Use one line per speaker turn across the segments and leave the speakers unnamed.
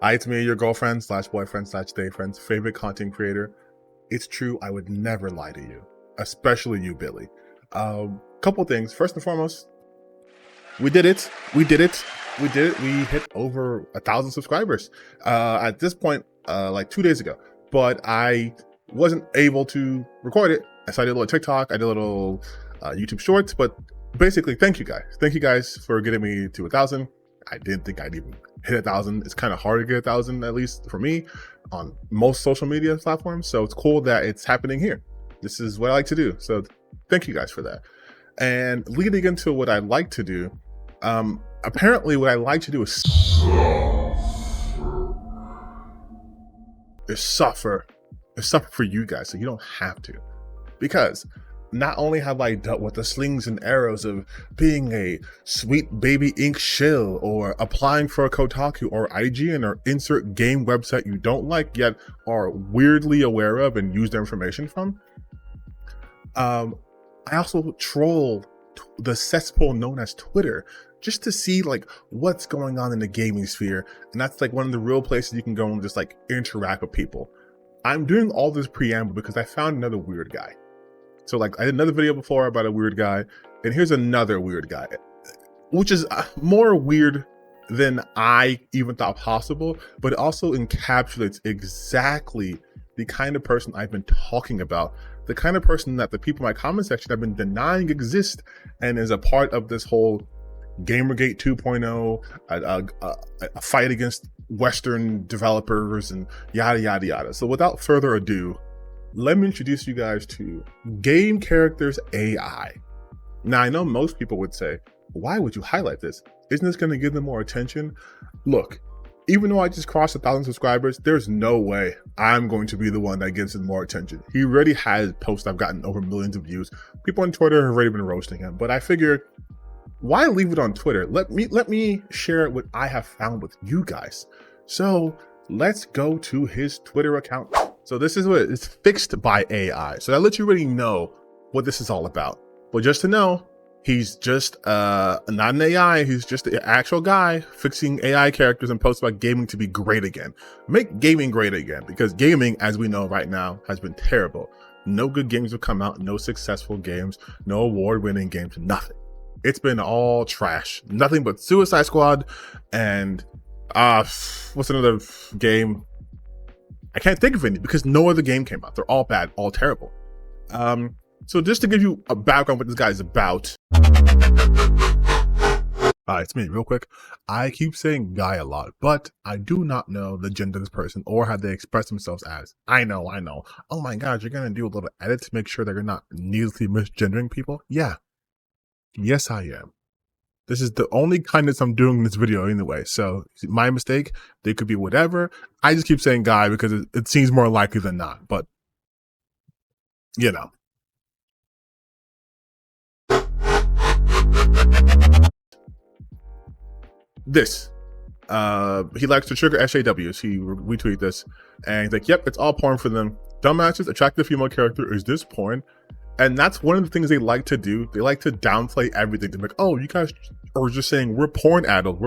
It's me, your girlfriend slash boyfriend slash day friend's favorite content creator. It's true, I would never lie to you, especially you, Billy. Couple things. First and foremost, we did it. We hit over 1,000 subscribers at this point, like 2 days ago. But I wasn't able to record it. So I did a little TikTok, I did a little YouTube Shorts. But basically, thank you guys. Thank you guys for getting me to 1,000. I didn't think I'd even hit 1,000. It's kind of hard to get 1,000, at least for me, on most social media platforms. So it's cool that it's happening here. This is what I like to do. So thank you guys for that. And leading into what I like to do, apparently what I like to do is suffer for you guys, so you don't have to. Because not only have I dealt with the slings and arrows of being a sweet baby ink shill or applying for a Kotaku or IGN or insert game website you don't like yet are weirdly aware of and use their information from, I also troll the cesspool known as Twitter just to see like what's going on in the gaming sphere. And that's like one of the real places you can go and just like interact with people. I'm doing all this preamble because I found another weird guy. So like I did another video before about a weird guy, and here's another weird guy, which is more weird than I even thought possible, but it also encapsulates exactly the kind of person I've been talking about, the kind of person that the people in my comment section have been denying exists and is a part of this whole Gamergate 2.0, a fight against Western developers and yada, yada, yada. So without further ado, let me introduce you guys to Game Characters AI. Now, I know most people would say, why would you highlight this? Isn't this going to give them more attention? Look, even though I just crossed 1,000 subscribers, there's no way I'm going to be the one that gives him more attention. He already has posts I've gotten over millions of views. People on Twitter have already been roasting him, but I figured, why leave it on Twitter? Let me share what I have found with you guys. So let's go to his Twitter account. So this is what it's fixed by AI. So that lets you really know what this is all about. But just to know, he's just not an AI. He's just the actual guy fixing AI characters and posts about gaming to be great again. Make gaming great again, because gaming, as we know right now, has been terrible. No good games have come out, no successful games, no award-winning games, nothing. It's been all trash. Nothing but Suicide Squad and what's another game? I can't think of any because no other game came out. They're all bad, all terrible. So just to give you a background what this guy is about. It's me, real quick. I keep saying guy a lot, but I do not know the gender of this person or how they express themselves as. I know. Oh my God, you're gonna do a little edit to make sure that you're not needlessly misgendering people? Yeah. Yes, I am. This is the only kindness I'm doing in this video anyway. So my mistake, they could be whatever. I just keep saying guy because it seems more likely than not, but you know. This, he likes to trigger SJWs. He retweeted this and he's like, yep, it's all porn for them. Dumbasses, attractive female character, is this porn? And that's one of the things they like to do. They like to downplay everything. They're like, oh, you guys are just saying we're porn addled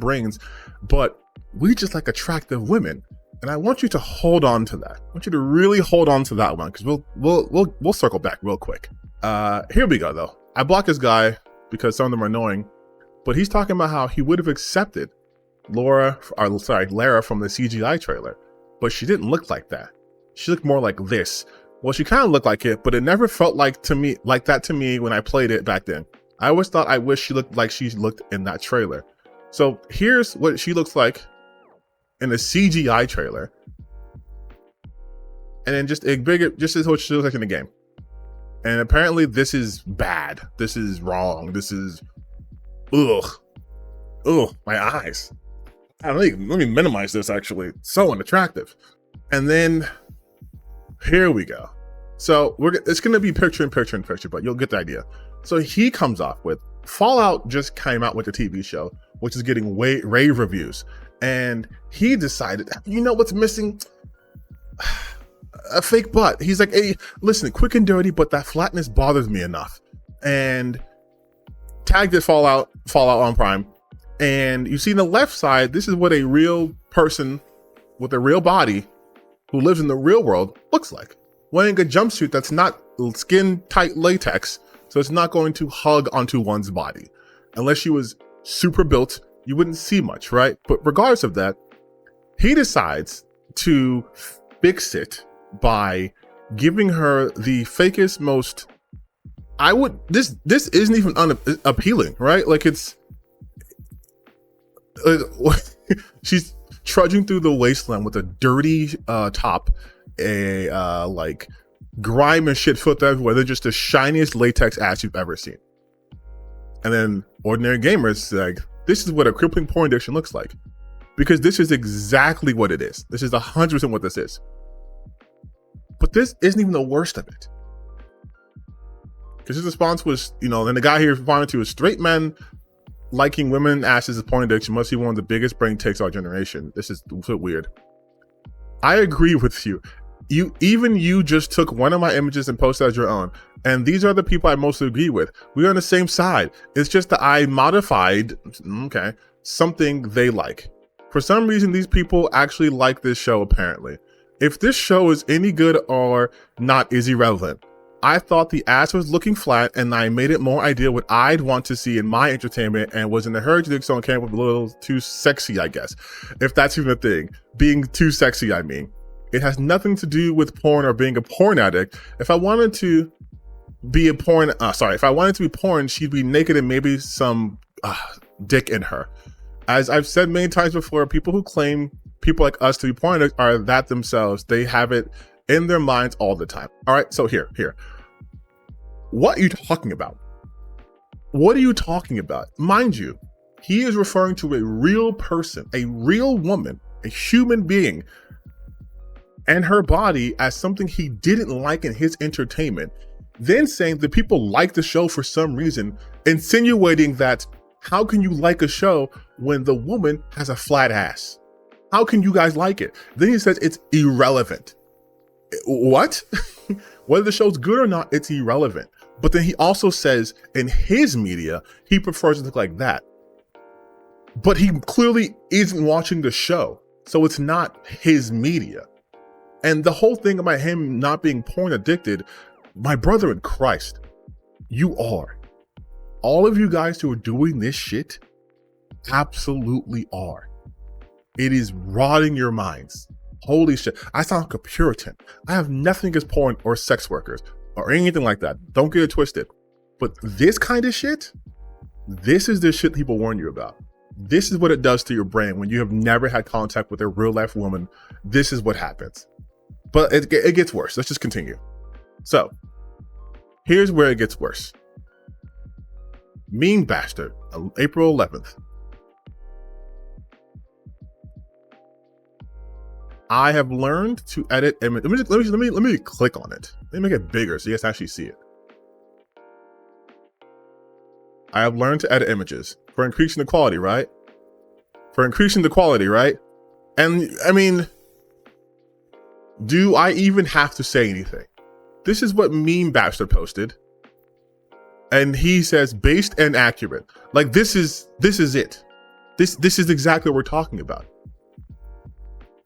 brains, but we just like attractive women. And I want you to hold on to that. I want you to really hold on to that one, because we'll circle back real quick. Here we go though. I blocked this guy because some of them are annoying, but he's talking about how he would have accepted Lara from the CGI trailer, but she didn't look like that. She looked more like this. Well, she kind of looked like it, but it never felt like that to me when I played it back then. I always thought I wish she looked like she looked in that trailer. So here's what she looks like in a CGI trailer. And then just is what she looks like in the game. And apparently this is bad. This is wrong. This is, ugh, my eyes. Let me minimize this actually. It's so unattractive. And then here we go. So it's going to be picture in picture, but you'll get the idea. So he comes off with Fallout just came out with the TV show, which is getting rave reviews. And he decided, you know what's missing? A fake butt. He's like, hey, listen, quick and dirty, but that flatness bothers me enough. And tagged it Fallout on Prime. And you see on the left side, this is what a real person with a real body who lives in the real world looks like. Wearing a jumpsuit that's not skin tight latex, so it's not going to hug onto one's body. Unless she was super built, you wouldn't see much, right? But regardless of that, he decides to fix it by giving her the fakest, most, this isn't even appealing, right? Like she's trudging through the wasteland with a dirty top, like grime and shit filled everywhere. They're just the shiniest latex ass you've ever seen. And then ordinary gamers like, this is what a crippling porn addiction looks like. Because this is exactly what it is. This is 100% what this is. But this isn't even the worst of it. Because his response was, and the guy here responded to is, straight men liking women asses as porn addiction must be one of the biggest brain takes our generation. This is so weird. I agree with you. You just took one of my images and posted as your own. And these are the people I mostly agree with. We're on the same side. It's just that I modified, something they like. For some reason, these people actually like this show, apparently. If this show is any good or not is irrelevant. I thought the ass was looking flat and I made it more ideal what I'd want to see in my entertainment and was in a hurry to do so and came up a little too sexy, I guess. If that's even a thing. Being too sexy, I mean. It has nothing to do with porn or being a porn addict. If I wanted to be porn, she'd be naked and maybe some dick in her. As I've said many times before, people who claim people like us to be porn addicts are that themselves. They have it in their minds all the time. All right, so here. What are you talking about? What are you talking about? Mind you, he is referring to a real person, a real woman, a human being, and her body as something he didn't like in his entertainment, then saying that people like the show for some reason, insinuating that how can you like a show when the woman has a flat ass? How can you guys like it? Then he says it's irrelevant. What? Whether the show's good or not, it's irrelevant. But then he also says in his media, he prefers it to look like that. But he clearly isn't watching the show. So it's not his media. And the whole thing about him not being porn addicted, my brother in Christ, you are. All of you guys who are doing this shit absolutely are. It is rotting your minds. Holy shit. I sound like a Puritan. I have nothing against porn or sex workers or anything like that. Don't get it twisted. But this kind of shit, this is the shit people warn you about. This is what it does to your brain when you have never had contact with a real life woman. This is what happens. But it gets worse. Let's just continue. So, here's where it gets worse. Mean Bastard, April 11th. I have learned to edit image. Let me click on it. Let me make it bigger so you guys actually see it. I have learned to edit images for increasing the quality, right? And I mean, do I even have to say anything? This is what Meme Bastard posted. And he says based and accurate. Like this is it. This is exactly what we're talking about.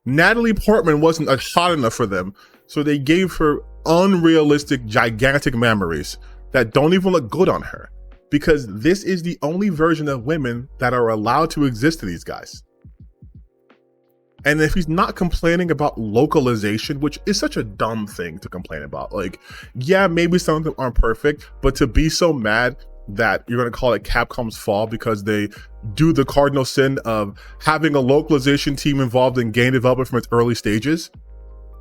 Natalie Portman wasn't hot enough for them, so they gave her unrealistic, gigantic memories that don't even look good on her, because this is the only version of women that are allowed to exist to these guys. And if he's not complaining about localization, which is such a dumb thing to complain about, like, yeah, maybe some of them aren't perfect, but to be so mad that you're going to call it Capcom's fault because they do the cardinal sin of having a localization team involved in game development from its early stages,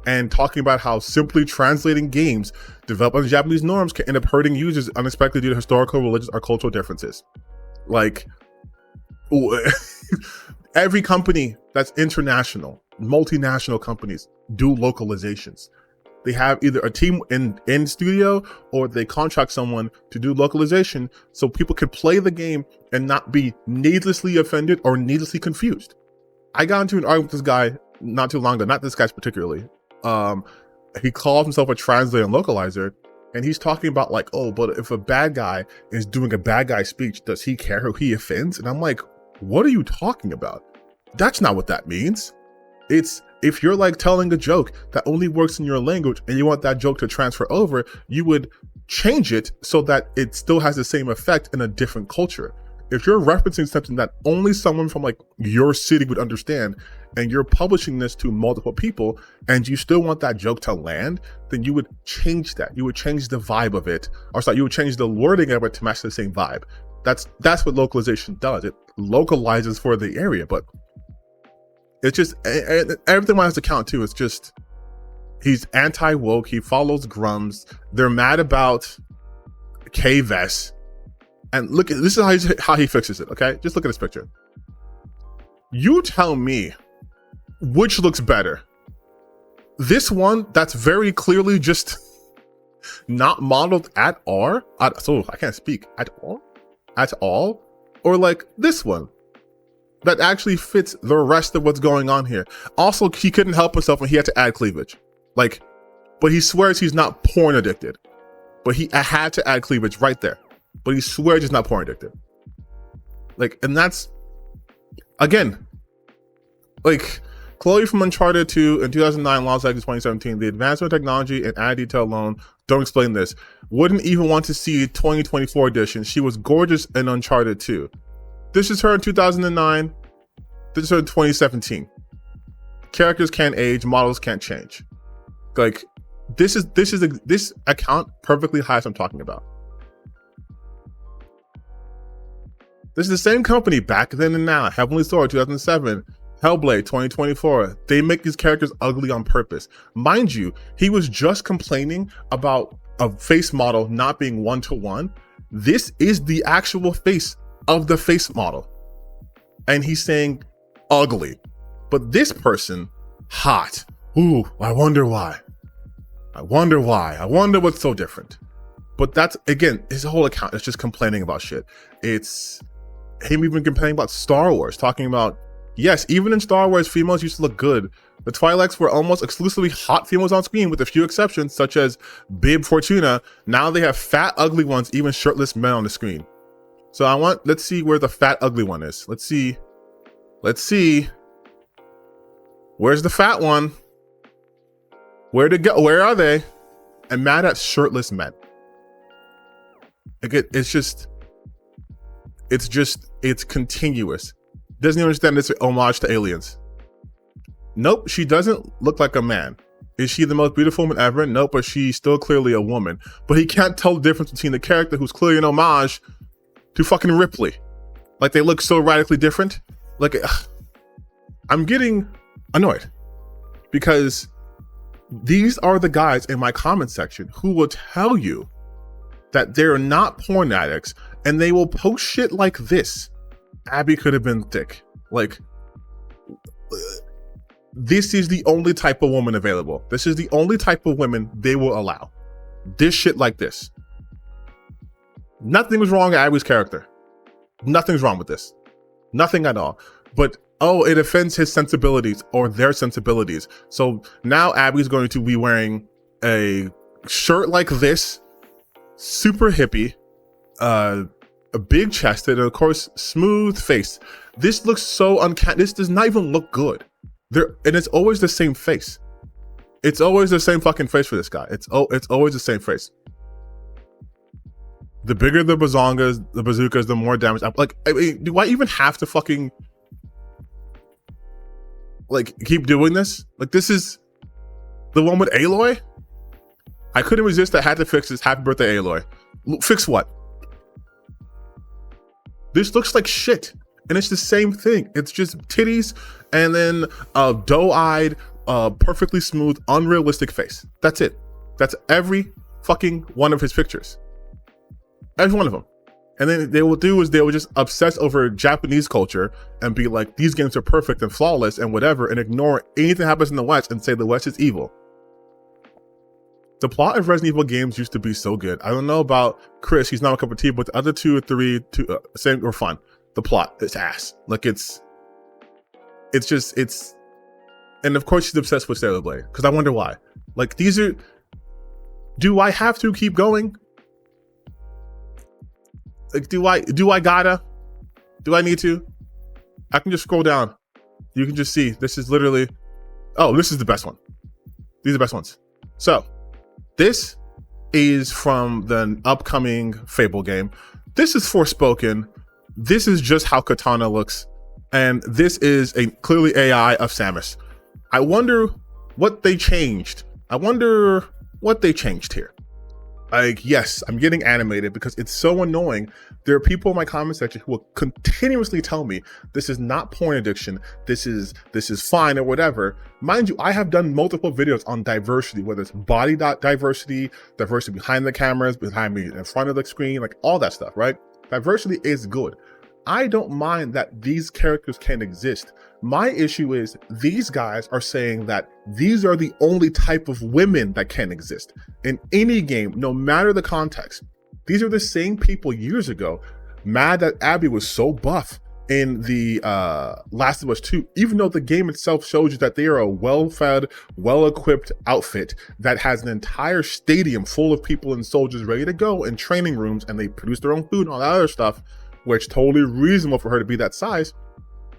and talking about how simply translating games developed under Japanese norms can end up hurting users unexpectedly due to historical, religious, or cultural differences. Like, every company that's international, multinational companies do localizations. They have either a team in studio or they contract someone to do localization so people can play the game and not be needlessly offended or needlessly confused. I got into an argument with this guy not too long ago, not this guy's particularly. He calls himself a translator and localizer, and he's talking about like, oh, but if a bad guy is doing a bad guy speech, does he care who he offends? And I'm like, what are you talking about? That's not what that means. It's if you're like telling a joke that only works in your language and you want that joke to transfer over, you would change it so that it still has the same effect in a different culture. If you're referencing something that only someone from like your city would understand, and you're publishing this to multiple people and you still want that joke to land, then you would change that. You would change the vibe of it, or sorry, you would change the wording of it to match the same vibe. That's what localization does. It localizes for the area, but it's just everything one has to count too. It's just he's anti-woke. He follows grums. They're mad about K-Vest. And look, this is how he fixes it, okay? Just look at this picture. You tell me which looks better. This one that's very clearly just not modeled at all. So I can't speak at all. At all. Or like this one that actually fits the rest of what's going on here. Also, he couldn't help himself when he had to add cleavage. Like, but he swears he's not porn addicted. But he had to add cleavage right there. But he swears he's not porn addicted. Like, and that's, again, like Chloe from Uncharted 2 in 2009, Lost Legacy 2017, the advancement of technology and added detail alone don't explain this. Wouldn't even want to see 2024 edition. She was gorgeous in Uncharted 2. This is her in 2009. This is her in 2017. Characters can't age, models can't change. Like, this account perfectly hides what I'm talking about. This is the same company back then and now. Heavenly Sword 2007, Hellblade 2024. They make these characters ugly on purpose. Mind you, he was just complaining about a face model not being one-to-one. This is the actual face of the face model. And he's saying ugly. But this person, hot. Ooh, I wonder why. I wonder why. I wonder what's so different. But that's, again, his whole account is just complaining about shit. It's him even complaining about Star Wars, talking about, yes, even in Star Wars, females used to look good. The Twi'leks were almost exclusively hot females on screen, with a few exceptions, such as Babe Fortuna. Now they have fat, ugly ones, even shirtless men on the screen. So let's see where the fat, ugly one is. Let's see. Where's the fat one? Where to go? Where are they? I'm mad at shirtless men. It's continuous. Doesn't even understand this homage to aliens. Nope, she doesn't look like a man. Is she the most beautiful woman ever? Nope, but she's still clearly a woman. But he can't tell the difference between the character who's clearly an homage to fucking Ripley. Like, they look so radically different. Like, I'm getting annoyed because these are the guys in my comment section who will tell you that they're not porn addicts, and they will post shit like this. Abby could have been thick. Like, this is the only type of woman available. This is the only type of women they will allow. This shit like this. Nothing was wrong with Abby's character. Nothing's wrong with this. Nothing at all. But, oh, it offends his sensibilities or their sensibilities. So now Abby's going to be wearing a shirt like this, super hippie, a big chested, and of course, smooth face. This looks so uncanny. This does not even look good. And it's always the same face. It's always the same fucking face for this guy. It's always the same face. The bigger the bazookas, the more damage. Like, I mean, do I even have to fucking like keep doing this? Like, this is the one with Aloy. I couldn't resist. I had to fix this. Happy birthday, Aloy. Fix what? This looks like shit, and it's the same thing. It's just titties and then a doe-eyed, perfectly smooth, unrealistic face. That's it. That's every fucking one of his pictures. Every one of them. And then they will just obsess over Japanese culture and be like, these games are perfect and flawless and whatever, and ignore anything that happens in the West and say the West is evil. The plot of Resident Evil games used to be so good. I don't know about Chris, he's not a cup of tea, but the other two or three, same or fun. The plot is ass. Like, it's, and of course she's obsessed with Sailor Blade, because I wonder why. Like, do I have to keep going? Like, do I need to? I can just scroll down. You can just see, this is literally Oh, this is the best one. These are the best ones. So this is from the upcoming Fable game. This is Forspoken. This is just how Katana looks. And this is a clearly AI of Samus. I wonder what they changed. I wonder what they changed here. Like, yes, I'm getting animated because it's so annoying. There are people in my comment section who will continuously tell me this is not porn addiction, this is fine or whatever. Mind you, I have done multiple videos on diversity, whether it's body diversity, diversity behind the cameras, behind me, in front of the screen, like all that stuff, right? Diversity is good. I don't mind that these characters can exist. My issue is these guys are saying that these are the only type of women that can exist in any game, no matter the context. These are the same people years ago mad that Abby was so buff in the Last of Us 2, even though the game itself shows you that they are a well-fed, well-equipped outfit that has an entire stadium full of people and soldiers ready to go in training rooms, and they produce their own food and all that other stuff, which totally reasonable for her to be that size.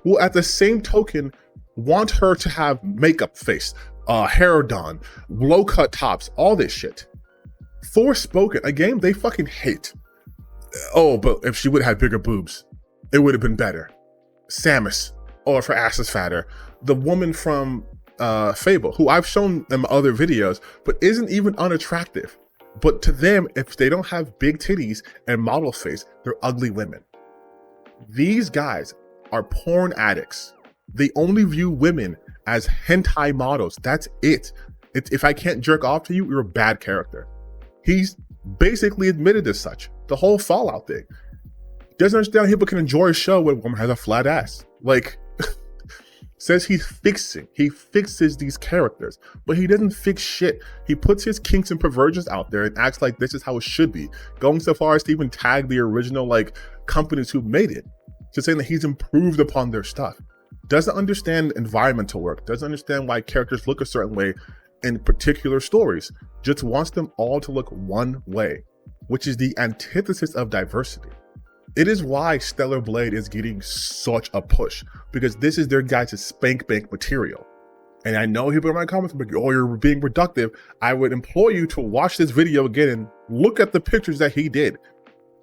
Will at the same token want her to have makeup face, hair done, low cut tops, all this shit. Forspoken, a game they fucking hate. Oh, but if she would have had bigger boobs, it would have been better. Samus, or if her ass is fatter. The woman from Fable, who I've shown them other videos, but isn't even unattractive. But to them, if they don't have big titties and model face, they're ugly women. These guys are porn addicts. They only view women as hentai models. That's it. If I can't jerk off to you, you're a bad character. He's basically admitted as such. The whole Fallout thing. Doesn't understand how people can enjoy a show when a woman has a flat ass. Like, says he fixes these characters, but he doesn't fix shit. He puts his kinks and perversions out there and acts like this is how it should be, going so far as to even tag the original like companies who made it, to saying that he's improved upon their stuff. Doesn't understand environmental work, doesn't understand why characters look a certain way in particular stories, just wants them all to look one way, which is the antithesis of diversity. It is why Stellar Blade is getting such a push, because this is their guys' spank bank material. And I know people in my comments are like, oh, you're being reductive. I would implore you to watch this video again and look at the pictures that he did.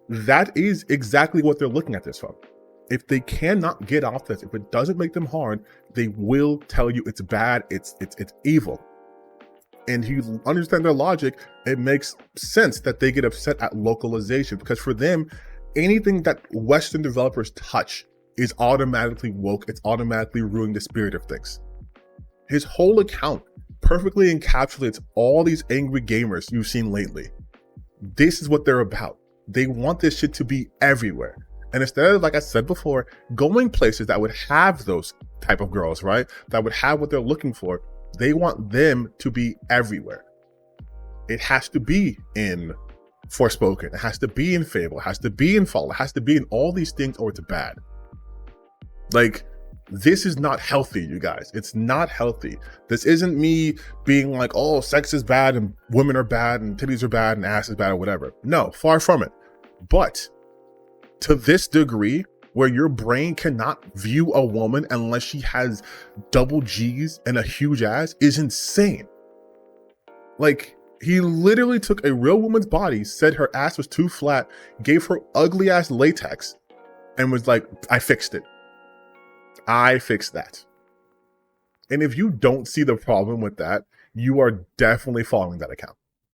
That is exactly what they're looking at this from. If they cannot get off this, if it doesn't make them hard, they will tell you it's bad, it's evil. And if you understand their logic, it makes sense that they get upset at localization, because for them, anything that Western developers touch is automatically woke. It's automatically ruining the spirit of things. His whole account perfectly encapsulates all these angry gamers you've seen lately. This is what they're about. They want this shit to be everywhere. And instead of, like I said before, going places that would have those type of girls, right? That would have what they're looking for, they want them to be everywhere. It has to be in Forspoken, it has to be in Fable, it has to be in Fall, it has to be in all these things, or it's bad. Like, this is not healthy, you guys. It's not healthy. This isn't me being like, oh, sex is bad and women are bad and titties are bad and ass is bad or whatever. No, far from it. But to this degree, where your brain cannot view a woman unless she has double G's and a huge ass, is insane. Like, he literally took a real woman's body, said her ass was too flat, gave her ugly ass latex, and was like, I fixed it. I fixed that. And if you don't see the problem with that, you are definitely following that account.